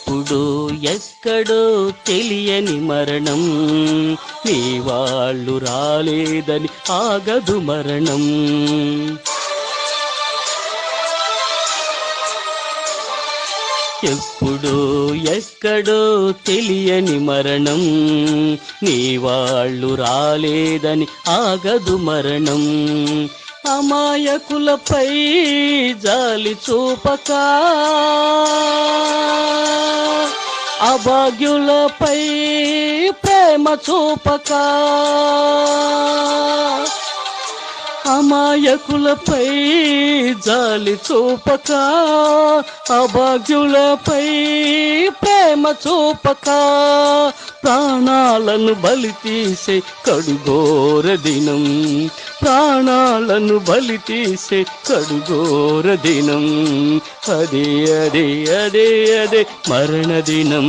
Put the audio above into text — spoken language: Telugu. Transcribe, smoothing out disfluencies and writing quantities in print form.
ఎప్పుడు ఎక్కడో తెలియని మరణం, నీ వాళ్ళు రాలేదని ఆగదు మరణం. ఎప్పుడు ఎక్కడో తెలియని మరణం, నీ వాళ్ళు రాలేదని ఆగదు మరణం. అమాయకులపై జాలి చూపక, అభాగ్యులపై ప్రేమ చూపక, అమాయకులపై జాలి చూపక, అభాగ్యులపై ప్రేమ చూపక, ప్రాణాలను బలి తీసే కడుఘోర దినం, ప్రాణాలను బలి తీసే కడుఘోర దినం. అదే అదే అదే అదే మరణ దినం.